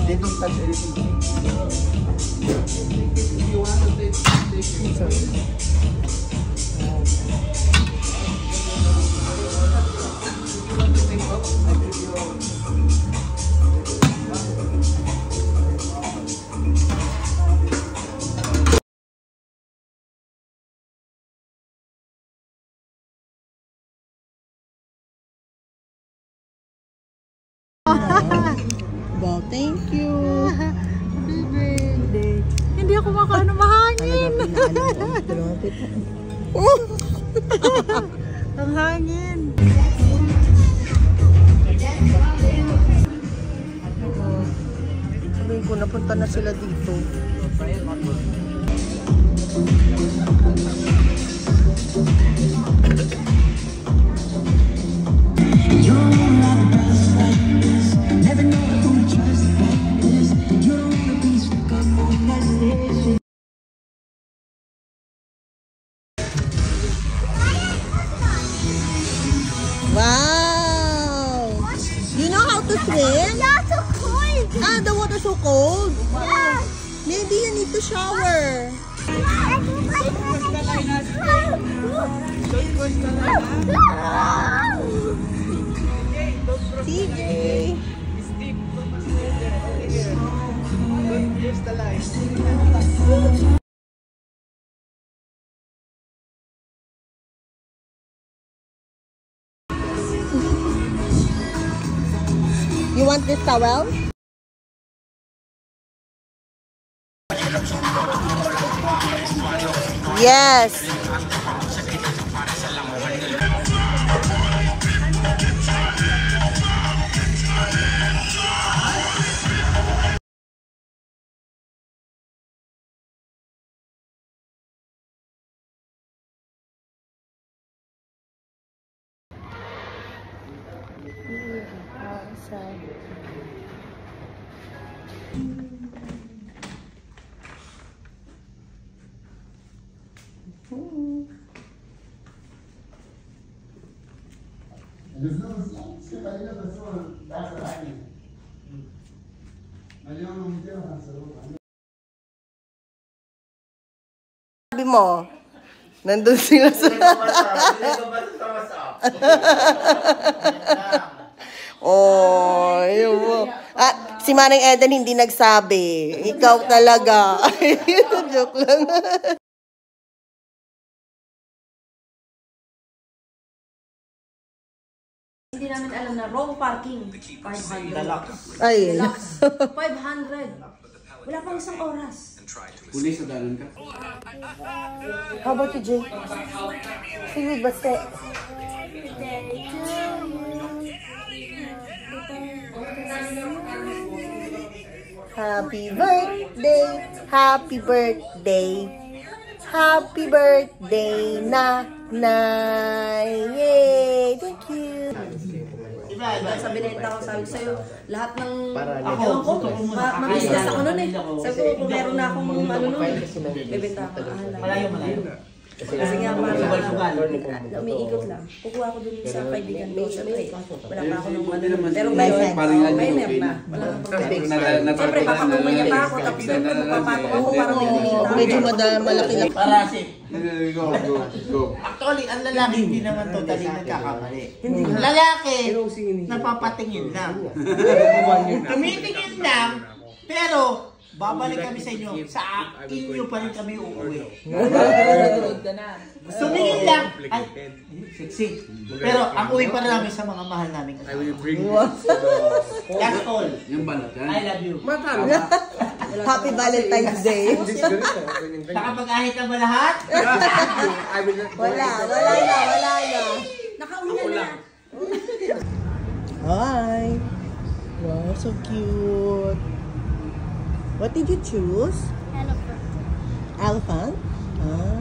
They don't touch anything. If you want to take Wow, thank you. Happy birthday. Hindi ako makaano mahangin. Ang hangin. Sabihin ko, napunta na sila dito. Wow! You know how to swim? Yeah, so cold. Ah, the water's so cold? Yeah. Maybe you need to shower. CJ! You want this towel? Yes. Sabi mo, nandun sila sa... Oh, yun mo. Ah, si Manang Eden hindi nagsabi. Ikaw talaga. Joke lang. Hindi namin alam na wrong parking. 500. Ay. 500. Wala pang isang oras. Pulis sa dalan ka. How about you, Jay? Sige, basta. Happy birthday, happy birthday, happy birthday, Nanay. Yay! Thank you. Sabi na ito ako, sabi sa'yo, lahat ng ako, mag-business ako nun eh. Sabi ko, kung meron na akong ano nun, bebenta ako. Malayo. Kasi nga umiikot lang. Kukuha ko dun sa kaibigan ko. Siyempre, wala pa ako nung ano. Pero ngayon, may meron na. Siyempre, papapumanya pa ako. Tapos papapako ako para may nakikita. Medyo malaki lang. Parasi. Go. Actually, ang lalaki hindi naman totally nagkakamali. Lalaki, napapatingin lang. Tumitingin lang, pero babalik kami sa inyo. Sa inyo pa rin kami uuwi. Tumingin lang. Ay, sexy. Pero ang uwi pa rin namin sa mga mahal namin. I will bring That's all. yung banat yan. I love you. Happy Valentine's Day. Nakapag-ahit na ba lahat? Wala na. Nakauna na. Hi. Wow, so cute. What did you choose? Elephant. Elephant? Ah.